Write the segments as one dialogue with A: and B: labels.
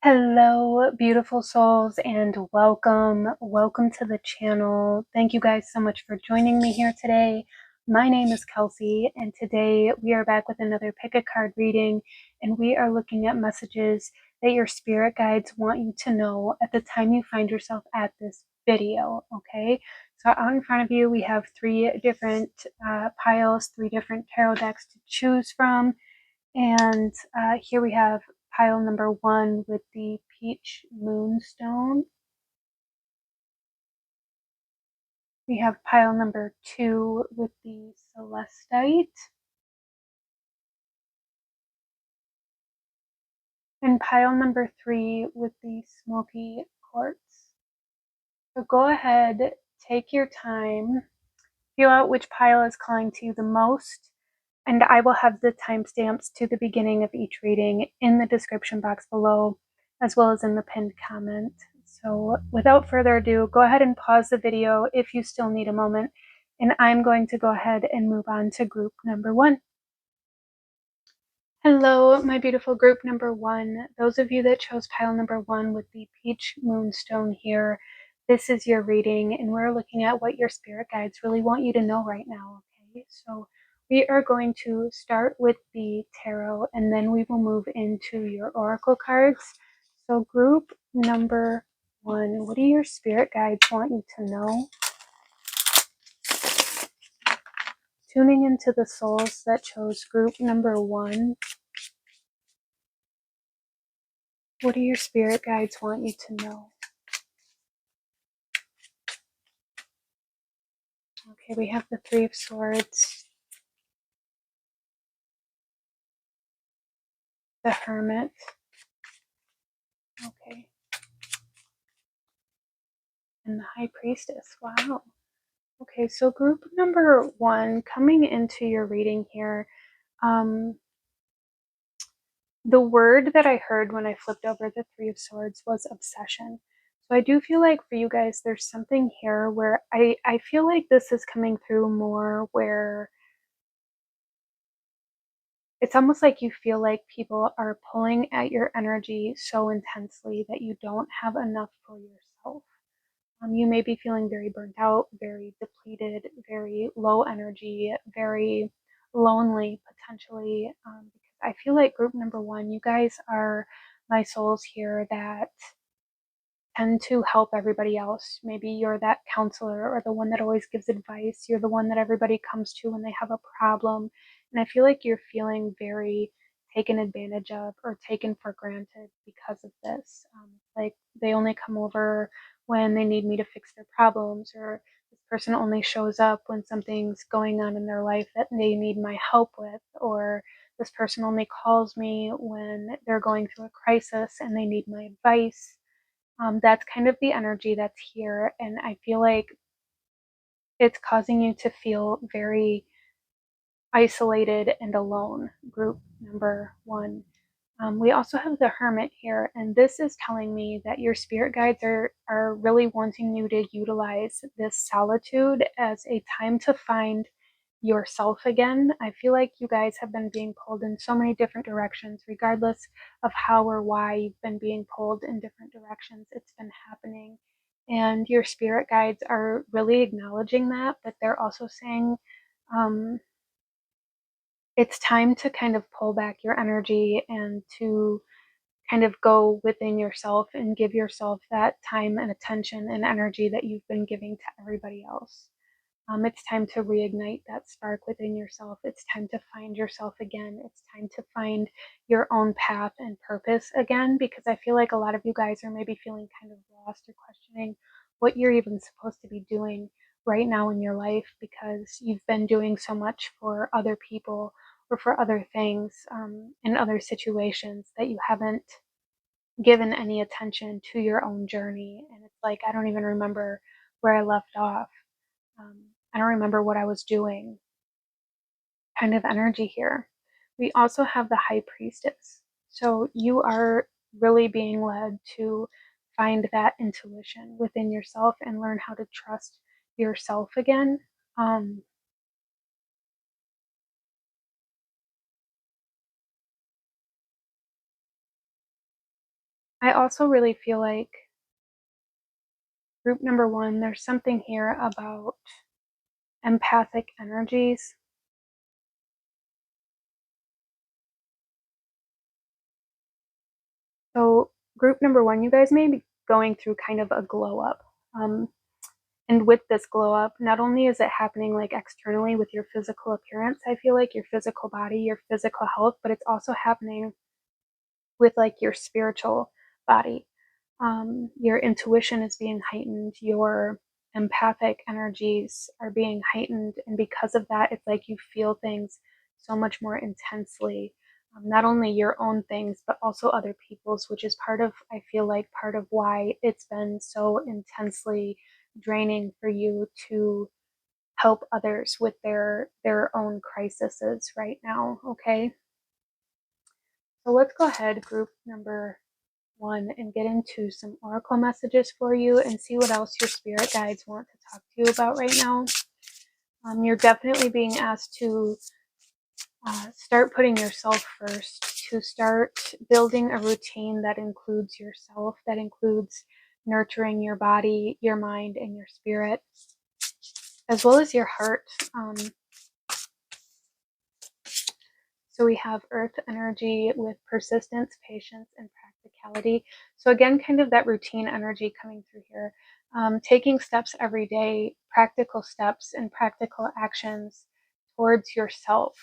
A: Hello, beautiful souls, and welcome. Welcome to the channel. Thank you guys so much for joining me here today. My name is Kelsey, and today we are back with another pick a card reading, and we are looking at messages that your spirit guides want you to know at the time you find yourself at this video. Okay, so out in front of you, we have three different piles, three different tarot decks to choose from. And here we have pile number 1 with the peach moonstone. We have pile number 2 with the celestite. And pile number 3 with the smoky quartz. So go ahead, take your time, feel out which pile is calling to you the most. And I will have the timestamps to the beginning of each reading in the description box below, as well as in the pinned comment. So without further ado, go ahead and pause the video if you still need a moment, and I'm going to go ahead and move on to group number 1. Hello, my beautiful group number 1. Those of you that chose pile number 1 with the peach moonstone here, this is your reading, and we're looking at what your spirit guides really want you to know right now. Okay, so we are going to start with the tarot, and then we will move into your oracle cards. So group number 1, what do your spirit guides want you to know? Tuning into the souls that chose group number 1. What do your spirit guides want you to know? Okay, we have the Three of Swords, the Hermit. Okay, and the High Priestess. Wow. Okay, so group number 1, coming into your reading here, the word that I heard when I flipped over the Three of Swords was obsession. So I do feel like for you guys, there's something here where I feel like this is coming through more where it's almost like you feel like people are pulling at your energy so intensely that you don't have enough for yourself. You may be feeling very burnt out, very depleted, very low energy, very lonely potentially. Because I feel like group number 1, you guys are my souls here that tend to help everybody else. Maybe you're that counselor or the one that always gives advice. You're the one that everybody comes to when they have a problem. And I feel like you're feeling very taken advantage of or taken for granted because of this. Like they only come over when they need me to fix their problems, or this person only shows up when something's going on in their life that they need my help with, or this person only calls me when they're going through a crisis and they need my advice. That's kind of the energy that's here, and I feel like it's causing you to feel very isolated and alone. Group number 1. We also have the Hermit here, and this is telling me that your spirit guides are really wanting you to utilize this solitude as a time to find yourself again. I feel like you guys have been being pulled in so many different directions, regardless of how or why you've been being pulled in different directions. It's been happening. And your spirit guides are really acknowledging that, but they're also saying, um, it's time to kind of pull back your energy and to kind of go within yourself and give yourself that time and attention and energy that you've been giving to everybody else. It's time to reignite that spark within yourself. It's time to find yourself again. It's time to find your own path and purpose again, because I feel like a lot of you guys are maybe feeling kind of lost or questioning what you're even supposed to be doing right now in your life, because you've been doing so much for other people or for other things in other situations that you haven't given any attention to your own journey. And it's like, I don't even remember where I left off. I don't remember what I was doing, kind of energy here. We also have the High Priestess. So you are really being led to find that intuition within yourself and learn how to trust yourself again. Um, I also really feel like group number one, there's something here about empathic energies. So, group number one, you guys may be going through kind of a glow up. And with this glow up, not only is it happening like externally with your physical appearance, I feel like your physical body, your physical health, but it's also happening with like your spiritual body. Your intuition is being heightened, your empathic energies are being heightened, and because of that, it's like you feel things so much more intensely. Not only your own things, but also other people's, which is part of, I feel like, part of why it's been so intensely draining for you to help others with their own crises right now. Okay, so let's go ahead, group number one, and get into some oracle messages for you and see what else your spirit guides want to talk to you about right now. You're definitely being asked to start putting yourself first, to start building a routine that includes yourself, that includes nurturing your body, your mind, and your spirit, as well as your heart. So we have earth energy with persistence, patience, and practicality. So again, kind of that routine energy coming through here. Taking steps every day, practical steps and practical actions towards yourself.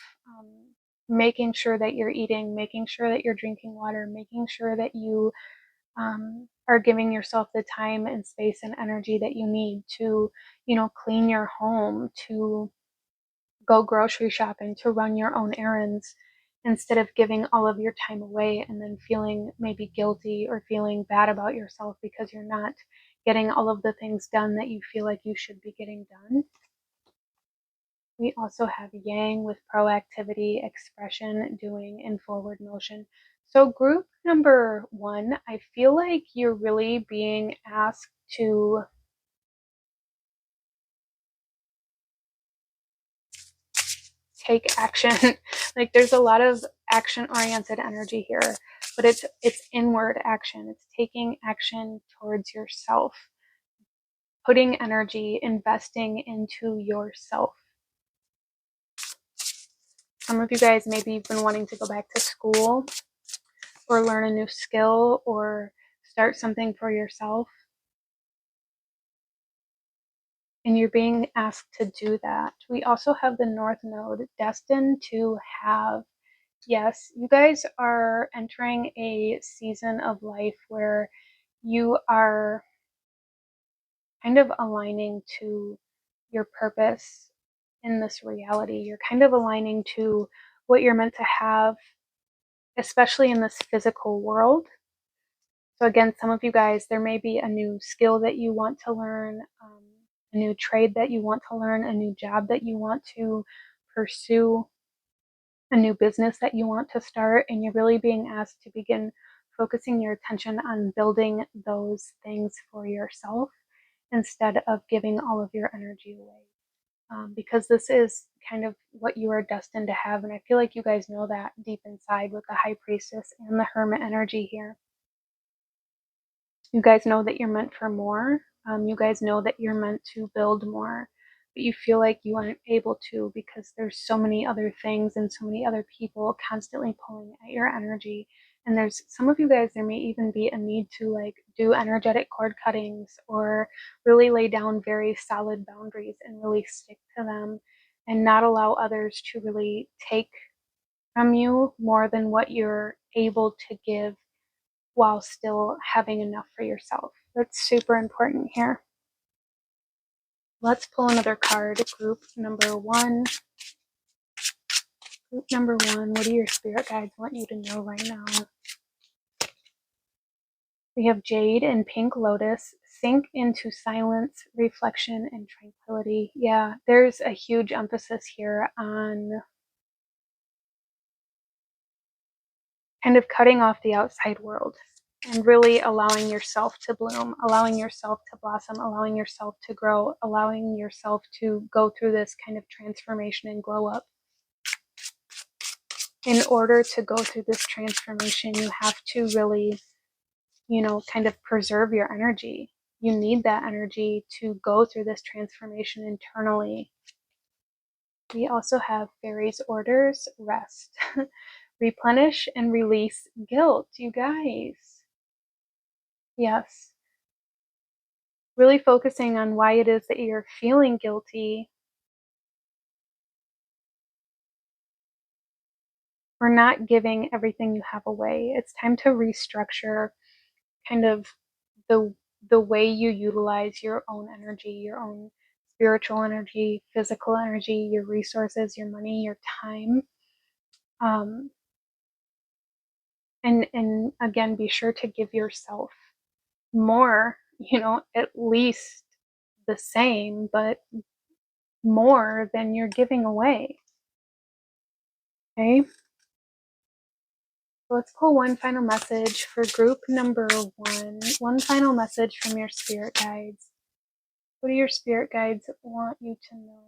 A: Making sure that you're eating, making sure that you're drinking water, making sure that you are giving yourself the time and space and energy that you need to, clean your home, to go grocery shopping, to run your own errands, instead of giving all of your time away and then feeling maybe guilty or feeling bad about yourself because you're not getting all of the things done that you feel like you should be getting done. We also have yang with proactivity, expression, doing, and forward motion. So, group number one, I feel like you're really being asked to take action. Like there's a lot of action oriented energy here, but it's inward action. It's taking action towards yourself, putting energy, investing into yourself. Some of you guys maybe you've been wanting to go back to school or learn a new skill or start something for yourself, and you're being asked to do that. We also have the North Node, destined to have. Yes, you guys are entering a season of life where you are kind of aligning to your purpose in this reality. You're kind of aligning to what you're meant to have, especially in this physical world. So, again, some of you guys, there may be a new skill that you want to learn, a new trade that you want to learn, a new job that you want to pursue, a new business that you want to start, and you're really being asked to begin focusing your attention on building those things for yourself instead of giving all of your energy away. Because this is kind of what you are destined to have. And I feel like you guys know that deep inside with the High Priestess and the Hermit energy here. You guys know that you're meant for more. You guys know that you're meant to build more, but you feel like you aren't able to because there's so many other things and so many other people constantly pulling at your energy. And there's some of you guys, there may even be a need to like do energetic cord cuttings or really lay down very solid boundaries and really stick to them and not allow others to really take from you more than what you're able to give while still having enough for yourself. That's super important here. Let's pull another card. Group number one. Group number one, what do your spirit guides want you to know right now? We have Jade and Pink Lotus. Sink into silence, reflection, and tranquility. Yeah, there's a huge emphasis here on kind of cutting off the outside world and really allowing yourself to bloom, allowing yourself to blossom, allowing yourself to grow, allowing yourself to go through this kind of transformation and glow up. In order to go through this transformation, you have to really kind of preserve your energy. You need that energy to go through this transformation internally. We also have fairies orders, rest, replenish and release guilt, you guys. Yes. Really focusing on why it is that you're feeling guilty for not giving everything you have away. It's time to restructure kind of the the way you utilize your own energy, your own spiritual energy, physical energy, your resources, your money, your time. Um, and again, be sure to give yourself more, at least the same, but more than you're giving away. Okay. So let's pull one final message for group number one. One final message from your spirit guides. What do your spirit guides want you to know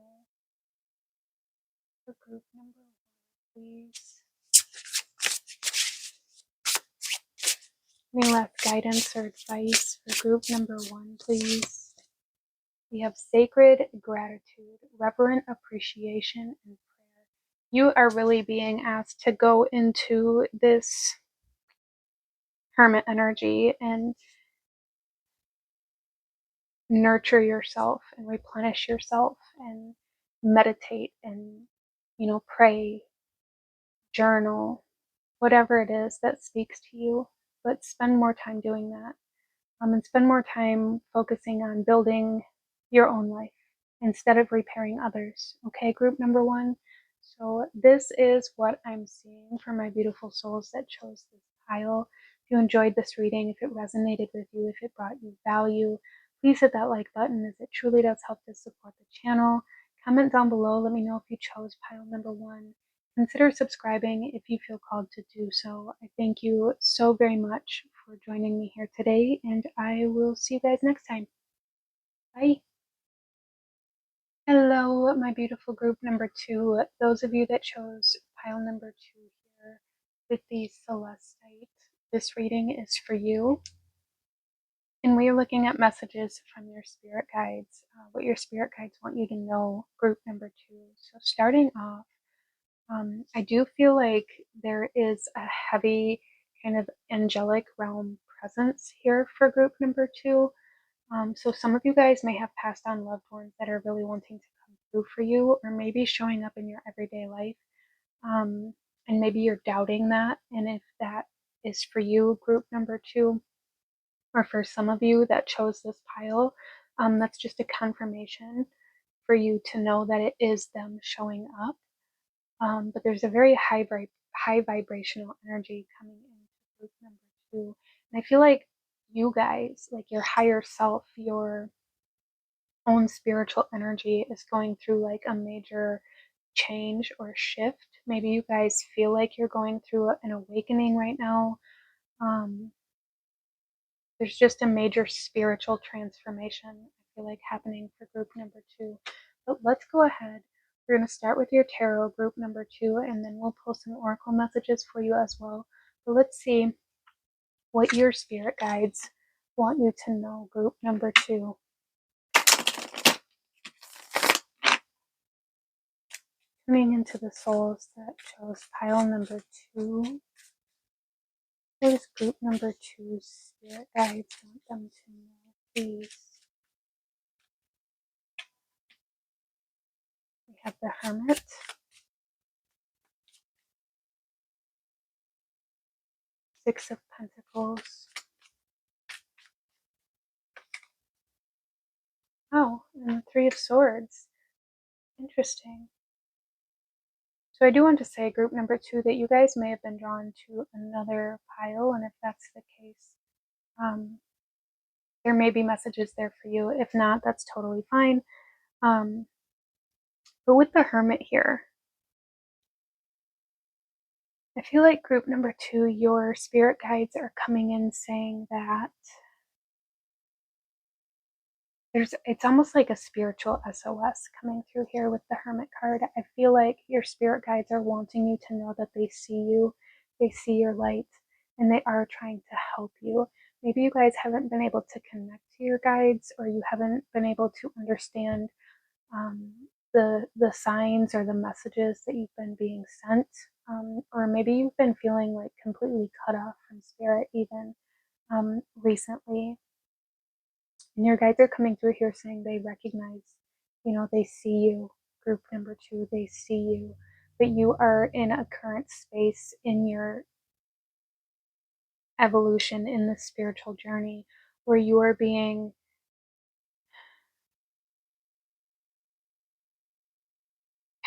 A: for group number one, please? Any last guidance or advice for group number one, please? We have sacred gratitude, reverent appreciation, and prayer. You are really being asked to go into this hermit energy and nurture yourself and replenish yourself and meditate and, pray, journal, whatever it is that speaks to you. But spend more time doing that. And spend more time focusing on building your own life instead of repairing others. Okay, group number one. So this is what I'm seeing for my beautiful souls that chose this pile. If you enjoyed this reading, if it resonated with you, if it brought you value, please hit that like button as it truly does help to support the channel. Comment down below. Let me know if you chose pile number one. Consider subscribing if you feel called to do so. I thank you so very much for joining me here today, and I will see you guys next time. Bye. Hello, my beautiful group number two. Those of you that chose pile number two here with the Celestite, this reading is for you. And we are looking at messages from your spirit guides, what your spirit guides want you to know, group number two. So starting off, I do feel like there is a heavy kind of angelic realm presence here for group number two. So some of you guys may have passed on loved ones that are really wanting to come through for you, or maybe showing up in your everyday life. And maybe you're doubting that. And if that is for you, group number two, or for some of you that chose this pile, that's just a confirmation for you to know that it is them showing up. But there's a very high vibrational energy coming into group number two. And I feel like you guys, like your higher self, your own spiritual energy is going through like a major change or shift. Maybe you guys feel like you're going through an awakening right now. Um, there's just a major spiritual transformation, I feel like, happening for group number two. But let's go ahead. We're going to start with your tarot, group number two, and then we'll pull some oracle messages for you as well. But let's see what your spirit guides want you to know, group number two. Coming into the souls that chose pile number two. What does group number two's spirit guides want them to know, please? We have the Hermit, Six of Pentacles. Oh, and the Three of Swords. Interesting. So I do want to say, group number two, that you guys may have been drawn to another pile, and if that's the case, there may be messages there for you. If not, that's totally fine. But with the Hermit here, I feel like group number two, your spirit guides are coming in saying that it's almost like a spiritual SOS coming through here with the Hermit card. I feel like your spirit guides are wanting you to know that they see you, they see your light, and they are trying to help you. Maybe you guys haven't been able to connect to your guides, or you haven't been able to understand um, the signs or the messages that you've been being sent, or maybe you've been feeling like completely cut off from spirit even recently. And your guides are coming through here saying they recognize, they see you, group number two, they see you, but you are in a current space in your evolution in the spiritual journey where you are being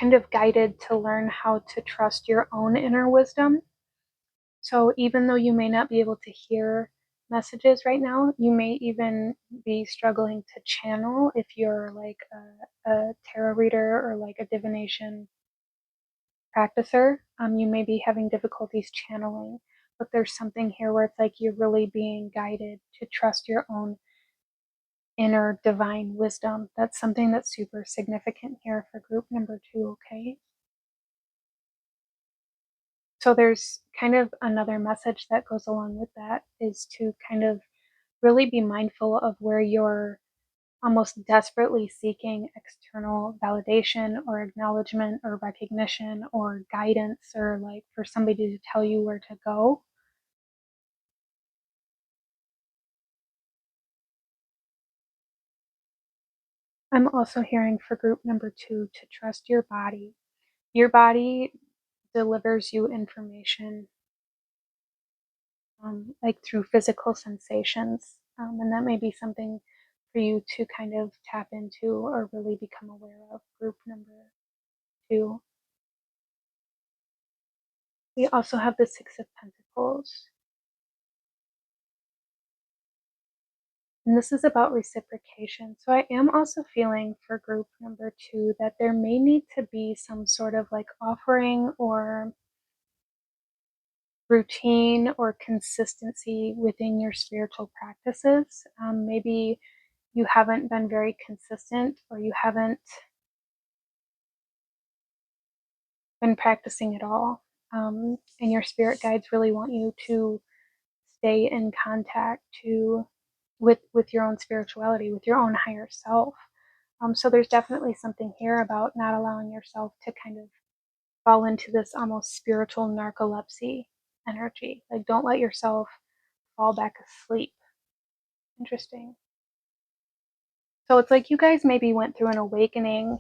A: kind of guided to learn how to trust your own inner wisdom. So even though you may not be able to hear messages right now, you may even be struggling to channel if you're like a tarot reader or like a divination practicer. You may be having difficulties channeling, but there's something here where it's like you're really being guided to trust your own inner divine wisdom. That's something that's super significant here for group number two, okay? So there's kind of another message that goes along with that is to kind of really be mindful of where you're almost desperately seeking external validation or acknowledgement or recognition or guidance or like for somebody to tell you where to go. I'm also hearing for group number two to trust your body. Your body delivers you information like through physical sensations. And that may be something for you to kind of tap into or really become aware of. Group number two. We also have the Six of Pentacles. And this is about reciprocation. So I am also feeling for group number two that there may need to be some sort of like offering or routine or consistency within your spiritual practices. Maybe you haven't been very consistent or you haven't been practicing at all. And your spirit guides really want you to stay in contact with your own spirituality, with your own higher self. So there's definitely something here about not allowing yourself to kind of fall into this almost spiritual narcolepsy energy. Like don't let yourself fall back asleep. Interesting. So it's like you guys maybe went through an awakening,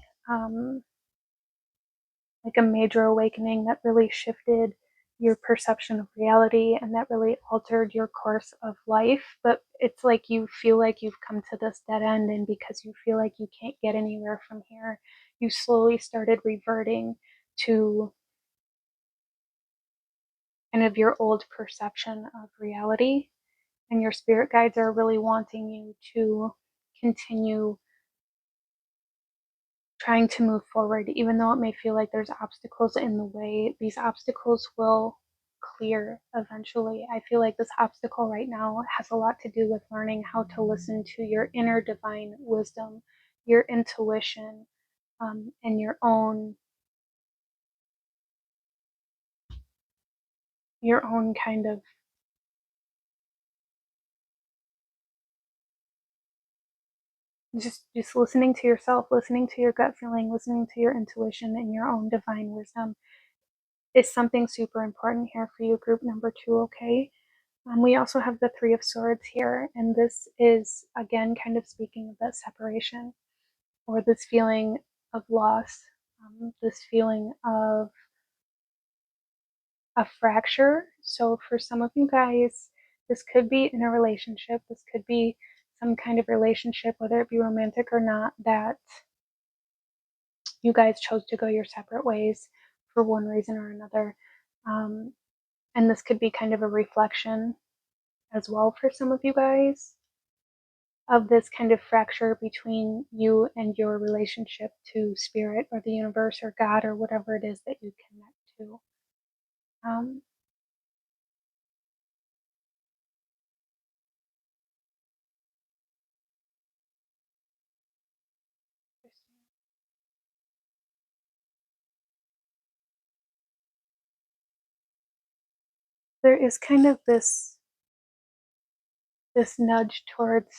A: like a major awakening that really shifted your perception of reality and that really altered your course of life. But it's like you feel like you've come to this dead end, and because you feel like you can't get anywhere from here, you slowly started reverting to kind of your old perception of reality. And your spirit guides are really wanting you to continue trying to move forward, even though it may feel like there's obstacles in the way. These obstacles will clear eventually. I feel like this obstacle right now has a lot to do with learning how to listen to your inner divine wisdom, your intuition, and your own kind of just listening to yourself, listening to your gut feeling, listening to your intuition and your own divine wisdom is something super important here for you, group number two, okay? We also have the Three of Swords here, and this is again kind of speaking of that separation or this feeling of loss, this feeling of a fracture. So, for some of you guys, this could be in a relationship, this could be some kind of relationship, whether it be romantic or not, that you guys chose to go your separate ways for one reason or another. Um, and this could be kind of a reflection as well for some of you guys of this kind of fracture between you and your relationship to spirit or the universe or God or whatever it is that you connect to. Um, there is kind of this nudge towards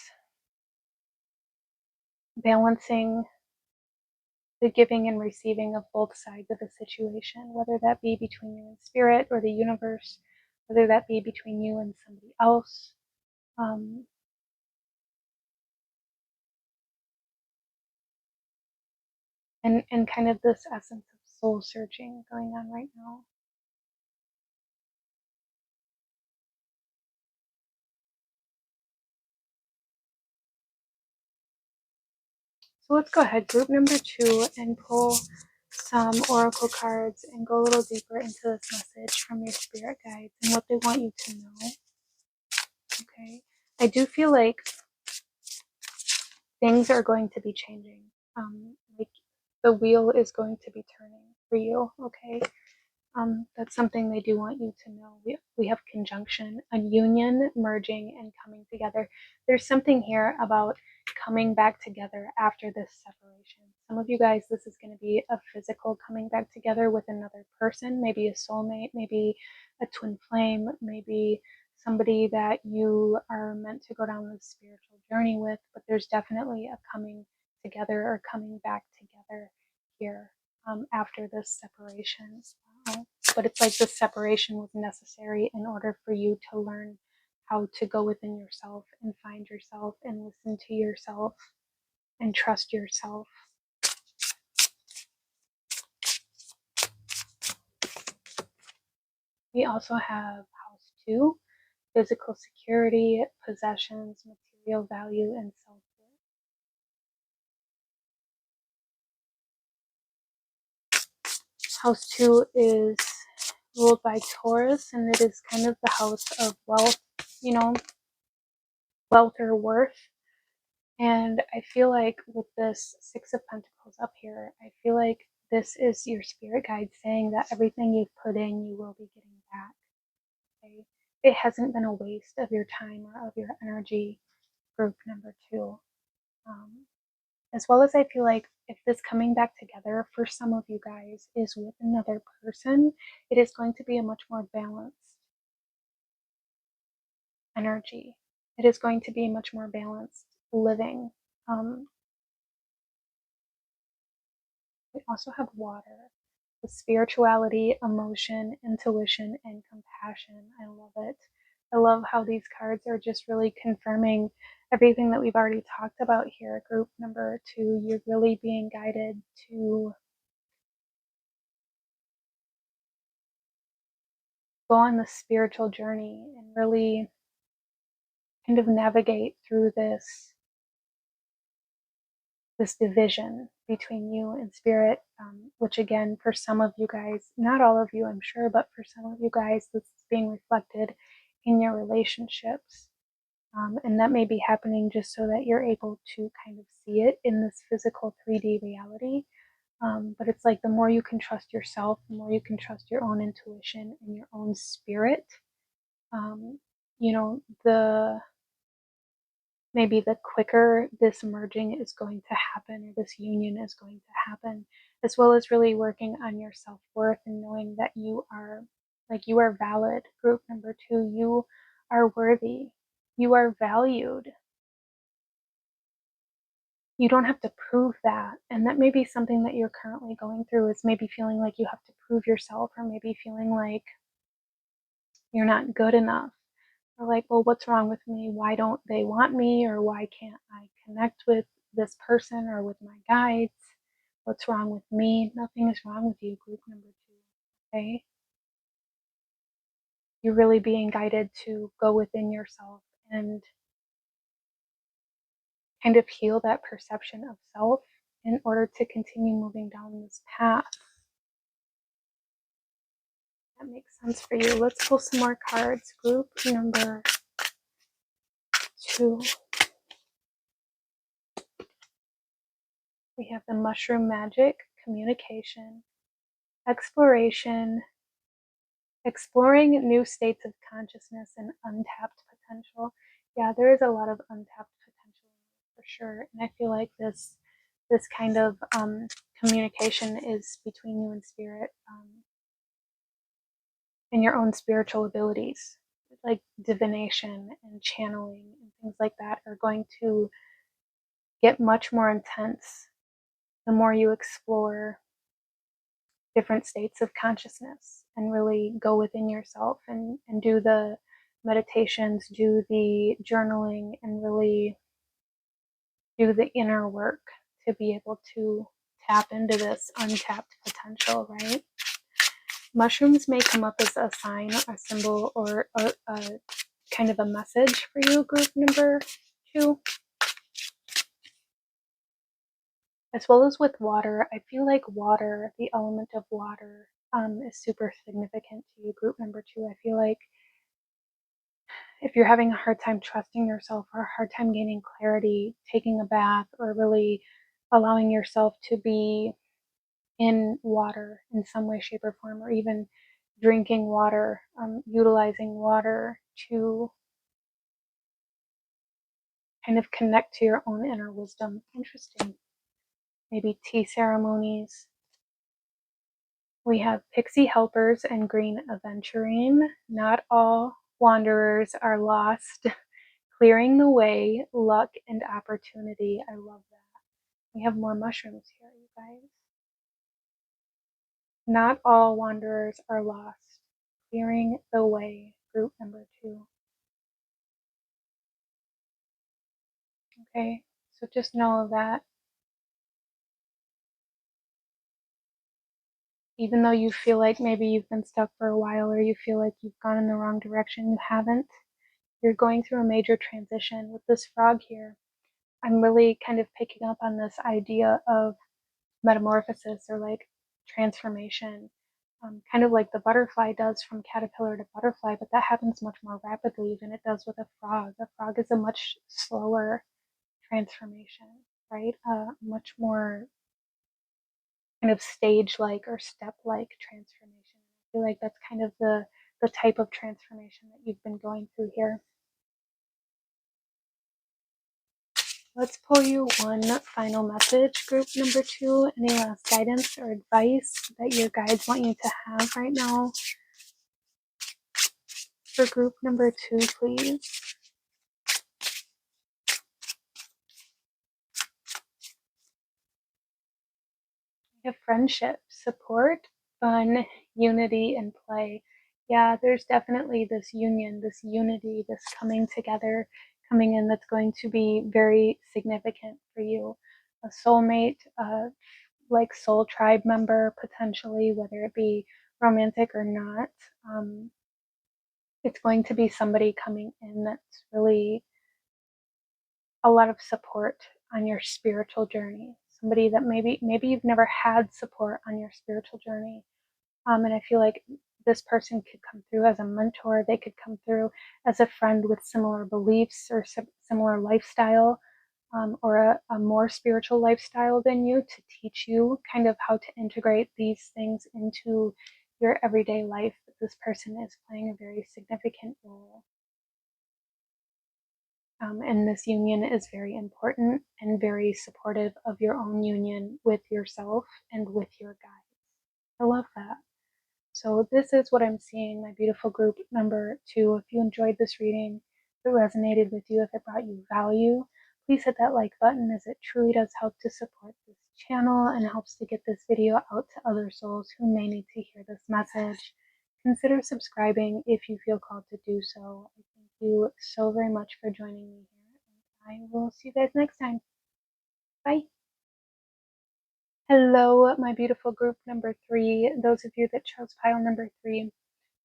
A: balancing the giving and receiving of both sides of a situation, whether that be between you and spirit or the universe, whether that be between you and somebody else. Um, and kind of this essence of soul searching going on right now. So let's go ahead, group number 2, and pull some oracle cards and go a little deeper into this message from your spirit guides and what they want you to know. Okay. I do feel like things are going to be changing. Like the wheel is going to be turning for you. Okay. That's something they do want you to know. We have conjunction, a union, merging, and coming together. There's something here about coming back together after this separation. Some of you guys, this is going to be a physical coming back together with another person, maybe a soulmate, maybe a twin flame, maybe somebody that you are meant to go down this spiritual journey with, but there's definitely a coming together or coming back together here after this separation. But it's like this separation was necessary in order for you to learn how to go within yourself and find yourself and listen to yourself and trust yourself. We also have house 2, physical security, possessions, material value, and self-worth. House 2 is ruled by Taurus, and it is kind of the house of wealth, wealth or worth. And I feel like with this 6 of Pentacles up here, I feel like this is your spirit guide saying that everything you've put in, you will be getting back. Okay? It hasn't been a waste of your time or of your energy, group number 2. As well as I feel like if this coming back together for some of you guys is with another person, it is going to be a much more balanced energy. It is going to be much more balanced living. Um, we also have water with spirituality, emotion, intuition, and compassion. I love it. I love how these cards are just really confirming everything that we've already talked about here. Group number 2, you're really being guided to go on the spiritual journey and really kind of navigate through this division between you and spirit, which again, for some of you guys, not all of you, I'm sure, but for some of you guys, this is being reflected in your relationships. And that may be happening just so that you're able to kind of see it in this physical 3D reality. But it's like the more you can trust yourself, the more you can trust your own intuition and your own spirit, um, the maybe the quicker this merging is going to happen or this union is going to happen, as well as really working on your self-worth and knowing that you are valid. Group number 2, you are worthy, you are valued. You don't have to prove that. And that may be something that you're currently going through, is maybe feeling like you have to prove yourself, or maybe feeling like you're not good enough, or like, well, what's wrong with me? Why don't they want me? Or why can't I connect with this person or with my guides? What's wrong with me? Nothing is wrong with you, group number 2. Okay? You're really being guided to go within yourself and kind of heal that perception of self in order to continue moving down this path. That makes sense for you. Let's pull some more cards. Group number 2. We have the mushroom magic, communication, exploration, exploring new states of consciousness, and untapped potential. Yeah, there is a lot of untapped potential for sure. And I feel like this kind of communication is between you and spirit. and your own spiritual abilities, like divination and channeling and things like that, are going to get much more intense the more you explore different states of consciousness and really go within yourself and do the meditations, do the journaling, and really do the inner work to be able to tap into this untapped potential, right? Mushrooms may come up as a sign, a symbol, or a kind of a message for you, group number 2. As well as with water, I feel like water, the element of water, is super significant to you, group number 2. I feel like if you're having a hard time trusting yourself or a hard time gaining clarity, taking a bath, or really allowing yourself to be in water in some way, shape, or form, or even drinking water, utilizing water to kind of connect to your own inner wisdom. Interesting. Maybe tea ceremonies. We have pixie helpers and green aventurine. Not all wanderers are lost. Clearing the way, luck, and opportunity. I love that. We have more mushrooms here, you guys. Not all wanderers are lost. Clearing the way, group number 2. Okay, so just know that even though you feel like maybe you've been stuck for a while or you feel like you've gone in the wrong direction, you haven't. You're going through a major transition with this frog here. I'm really kind of picking up on this idea of metamorphosis or like transformation, kind of like the butterfly does from caterpillar to butterfly, but that happens much more rapidly than it does with a frog. A frog is a much slower transformation, right? Much more kind of stage like or step like transformation. I feel like that's kind of the type of transformation that you've been going through here. Let's pull you one final message, group number 2. Any last guidance or advice that your guides want you to have right now for group number 2, please? We have friendship, support, fun, unity, and play. Yeah, there's definitely this union, this unity, this coming together, coming in that's going to be very significant for you. A soulmate, like soul tribe member, potentially, whether it be romantic or not. It's going to be somebody coming in that's really a lot of support on your spiritual journey. Somebody that maybe you've never had support on your spiritual journey. And I feel like this person could come through as a mentor. They could come through as a friend with similar beliefs or similar lifestyle, or a more spiritual lifestyle than you, to teach you kind of how to integrate these things into your everyday life. But this person is playing a very significant role. And this union is very important and very supportive of your own union with yourself and with your guides. I love that. So this is what I'm seeing, my beautiful group number 2. If you enjoyed this reading, if it resonated with you, if it brought you value, please hit that like button, as it truly does help to support this channel and helps to get this video out to other souls who may need to hear this message. Consider subscribing if you feel called to do so. I thank you so very much for joining me here, and I will see you guys next time. Bye. Hello, my beautiful group number 3. Those of you that chose pile number 3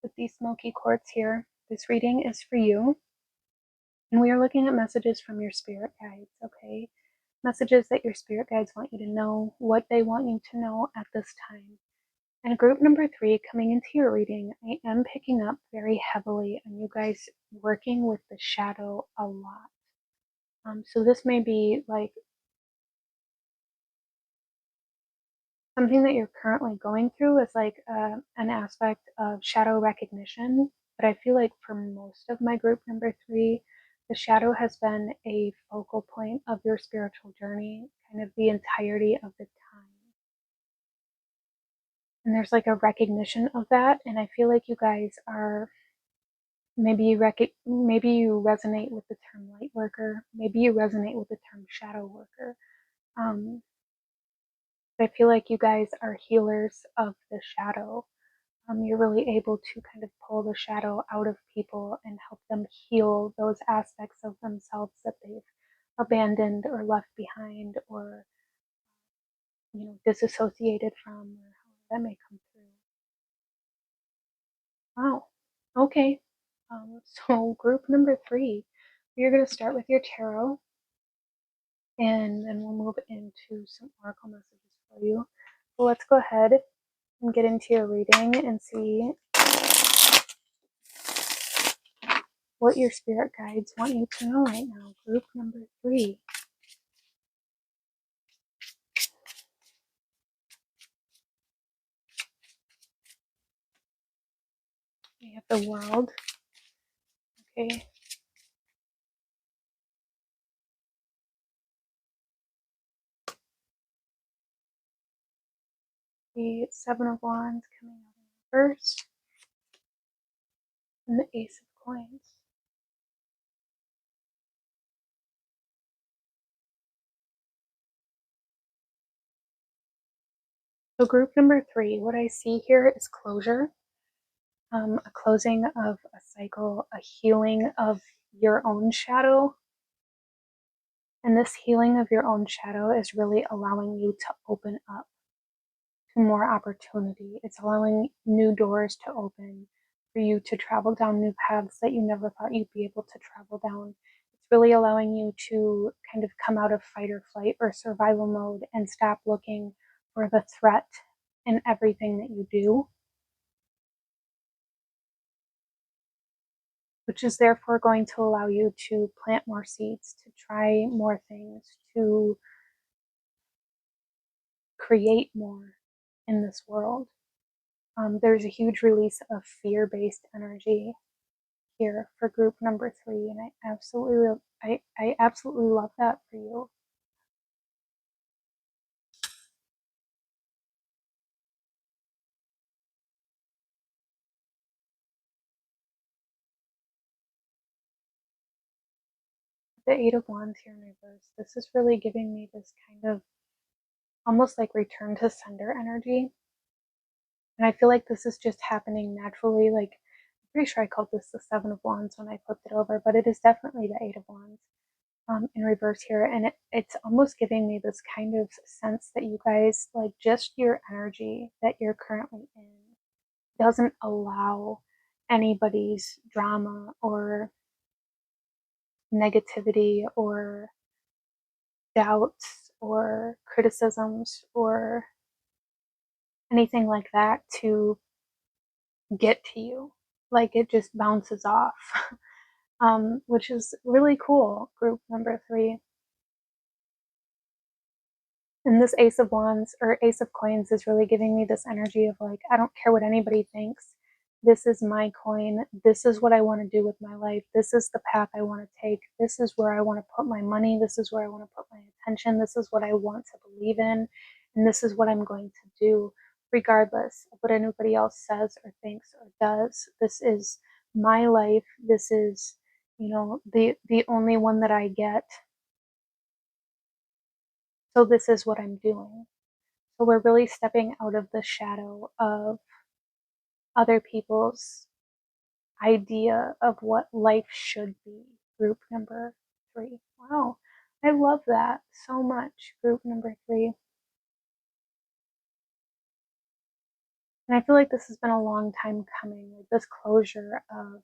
A: with these smoky quartz here, this reading is for you. And we are looking at messages from your spirit guides, okay? Messages that your spirit guides want you to know, what they want you to know at this time. And group number 3, coming into your reading, I am picking up very heavily on you guys working with the shadow a lot. So this may be like something that you're currently going through, is like an aspect of shadow recognition. But I feel like for most of my group number 3, the shadow has been a focal point of your spiritual journey, kind of the entirety of the time. And there's like a recognition of that. And I feel like you guys are maybe you resonate with the term light worker, maybe you resonate with the term shadow worker. Um, I feel like you guys are healers of the shadow. You're really able to kind of pull the shadow out of people and help them heal those aspects of themselves that they've abandoned or left behind or disassociated from, or however that may come through. Wow. Okay. So group number 3, you're going to start with your tarot, and then we'll move into some oracle messages for you. So let's go ahead and get into your reading and see what your spirit guides want you to know right now. Group number 3. We have the World. Okay. The Seven of Wands coming out in reverse, and the Ace of Coins. So group number 3, what I see here is closure, a closing of a cycle, a healing of your own shadow. And this healing of your own shadow is really allowing you to open up to more opportunity. It's allowing new doors to open for you to travel down new paths that you never thought you'd be able to travel down. It's really allowing you to kind of come out of fight or flight or survival mode and stop looking for the threat in everything that you do, which is therefore going to allow you to plant more seeds, to try more things, to create more in this world. There's a huge release of fear-based energy here for group number 3, and I absolutely love that for you. The Eight of Wands here in reverse. This is really giving me this kind of almost like return to sender energy, and I feel like this is just happening naturally. Like I'm pretty sure I called this the Seven of Wands when I flipped it over, but it is definitely the Eight of Wands. In reverse here, and it's almost giving me this kind of sense that you guys, like, just your energy that you're currently in doesn't allow anybody's drama or negativity or doubts or criticisms or anything like that to get to you. Like it just bounces off, which is really cool. Group number 3. And this Ace of Wands or Ace of Coins is really giving me this energy of like, I don't care what anybody thinks. This is my coin. This is what I want to do with my life. This is the path I want to take. This is where I want to put my money. This is where I want to put my attention. This is what I want to believe in. And this is what I'm going to do, regardless of what anybody else says or thinks or does. This is my life. This is, the only one that I get. So this is what I'm doing. So we're really stepping out of the shadow of other people's idea of what life should be. Group number 3. Wow. I love that so much. Group number 3. And I feel like this has been a long time coming. Like this closure of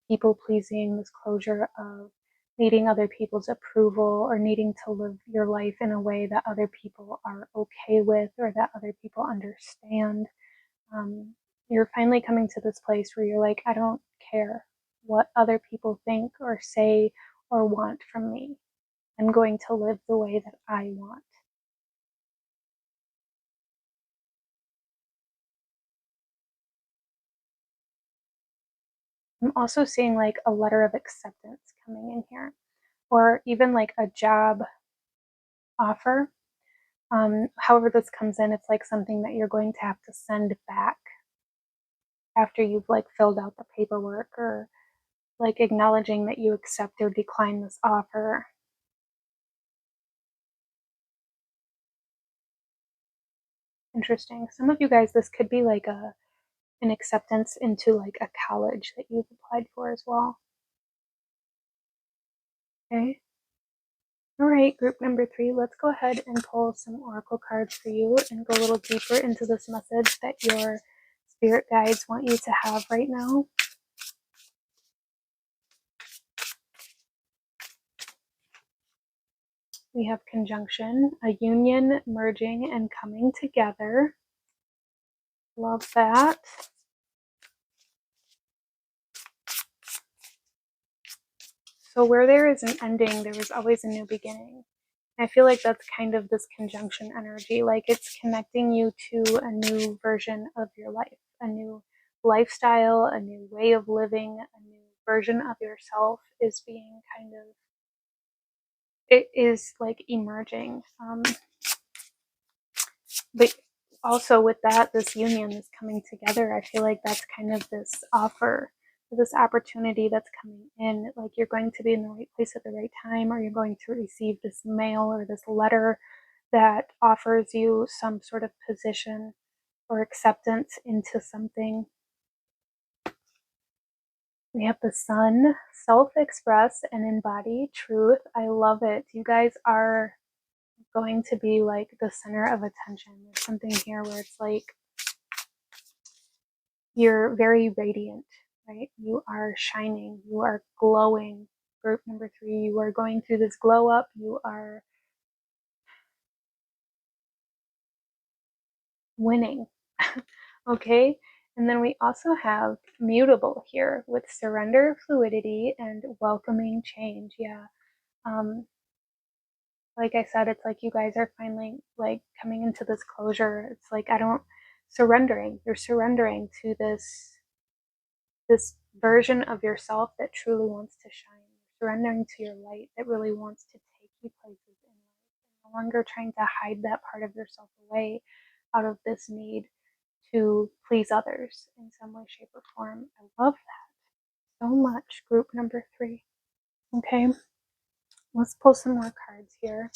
A: people pleasing, this closure of needing other people's approval or needing to live your life in a way that other people are okay with or that other people understand. um, you're finally coming to this place where you're like, I don't care what other people think or say or want from me. I'm going to live the way that I want. I'm also seeing like a letter of acceptance coming in here, or even like a job offer. However this comes in, it's like something that you're going to have to send back after you've like filled out the paperwork, or like acknowledging that you accept or decline this offer. Interesting. Some of you guys, this could be like an acceptance into like a college that you've applied for as well. Okay. All right, group number 3, let's go ahead and pull some oracle cards for you and go a little deeper into this message that your spirit guides want you to have right now. We have conjunction, a union, merging, and coming together. Love that. So where there is an ending, there is always a new beginning. I feel like that's kind of this conjunction energy, like it's connecting you to a new version of your life, a new lifestyle, a new way of living, a new version of yourself is being kind of, it is like emerging. But also with that, this union is coming together. I feel like that's kind of this offer, this opportunity that's coming in. Like you're going to be in the right place at the right time, or you're going to receive this mail or this letter that offers you some sort of position or acceptance into something. We have the sun, self-express and embody truth. I love it. You guys are going to be like the center of attention. There's something here where it's like you're very radiant, right? You are shining, you are glowing. Group number 3, you are going through this glow up, you are winning. Okay, and then we also have mutable here with surrender, fluidity, and welcoming change. Yeah, like I said, it's like you guys are finally like coming into this closure. It's like surrendering. You're surrendering to this version of yourself that truly wants to shine. You're surrendering to your light that really wants to take you places in life. You're no longer trying to hide that part of yourself away out of this need to please others in some way, shape, or form. I love that so much. Group number 3. Okay, let's pull some more cards here.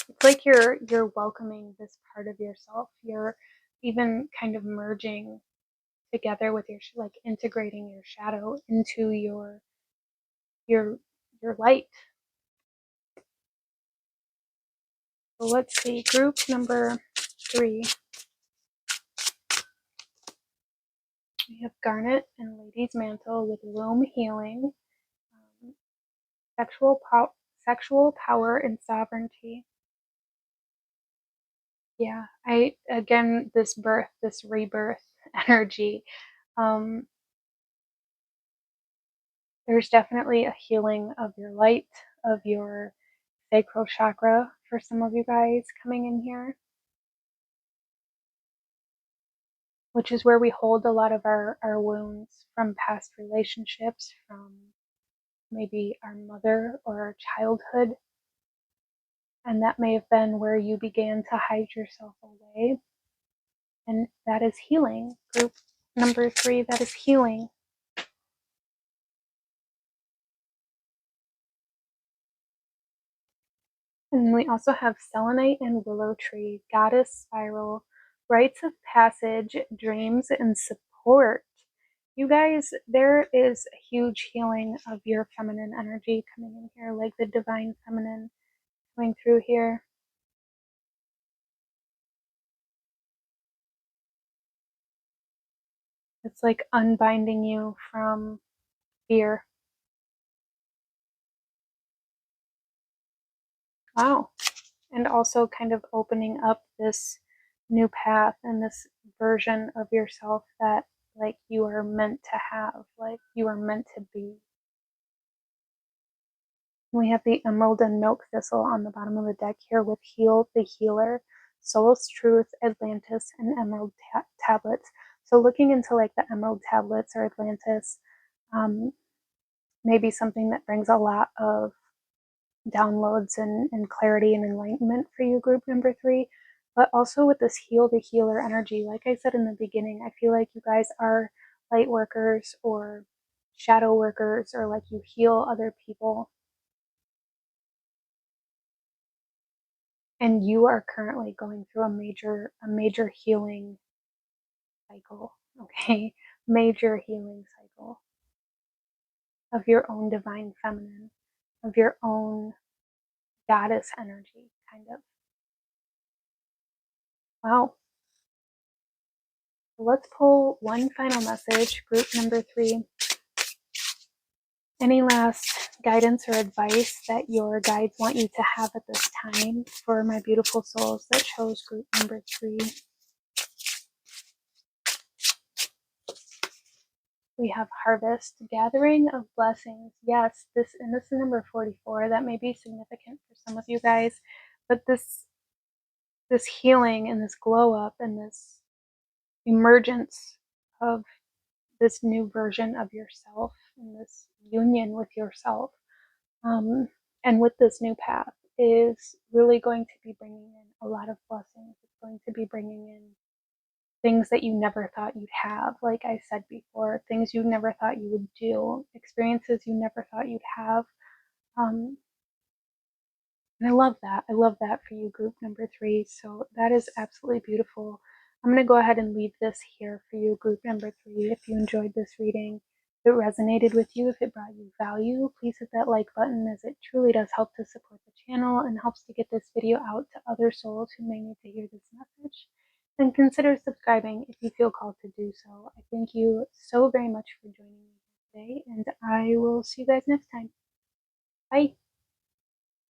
A: It's like you're welcoming this part of yourself. You're even kind of merging together with your, like integrating your shadow into your your light. So let's see, group number 3. We have Garnet and Lady's Mantle with Womb Healing, um, sexual power and sovereignty. Yeah, I again this birth, this rebirth energy. Um, there's definitely a healing of your light, of your sacral chakra for some of you guys coming in here, which is where we hold a lot of our wounds from past relationships, from maybe our mother or our childhood. And that may have been where you began to hide yourself away. And that is healing. Group number 3, that is healing. And we also have Selenite and Willow Tree, Goddess Spiral, Rites of Passage, Dreams, and Support. You guys, there is a huge healing of your feminine energy coming in here, like the divine feminine coming through here. It's like unbinding you from fear. Wow. And also kind of opening up this new path and this version of yourself that like you are meant to have, like you are meant to be. We have the Emerald and Milk Thistle on the bottom of the deck here with Heal the Healer, Soul's Truth, Atlantis, and Emerald Tablets. So looking into like the Emerald Tablets or Atlantis, um, maybe something that brings a lot of downloads and clarity and enlightenment for you, group number three. But also with this heal the healer energy, like I said in the beginning, I feel like you guys are light workers or shadow workers, or like you heal other people. And you are currently going through a major healing cycle, okay? Major healing cycle of your own divine feminine, of your own goddess energy, kind of. Wow. Let's pull one final message, group number three. Any last guidance or advice that your guides want you to have at this time for my beautiful souls that chose group number three? We have harvest, gathering of blessings. Yes, this is number 44. That may be significant for some of you guys, but this healing and this glow up and this emergence of this new version of yourself and this union with yourself, um, and with this new path is really going to be bringing in a lot of blessings. It's going to be bringing in things that you never thought you'd have, like I said before, things you never thought you would do, experiences you never thought you'd have. Um, and I love that. I love that for you, group number three. So that is absolutely beautiful. I'm going to go ahead and leave this here for you, group number three. If you enjoyed this reading, if it resonated with you, if it brought you value, please hit that like button, as it truly does help to support the channel and helps to get this video out to other souls who may need to hear this message. And consider subscribing if you feel called to do so. I thank you so very much for joining me today, and I will see you guys next time. Bye.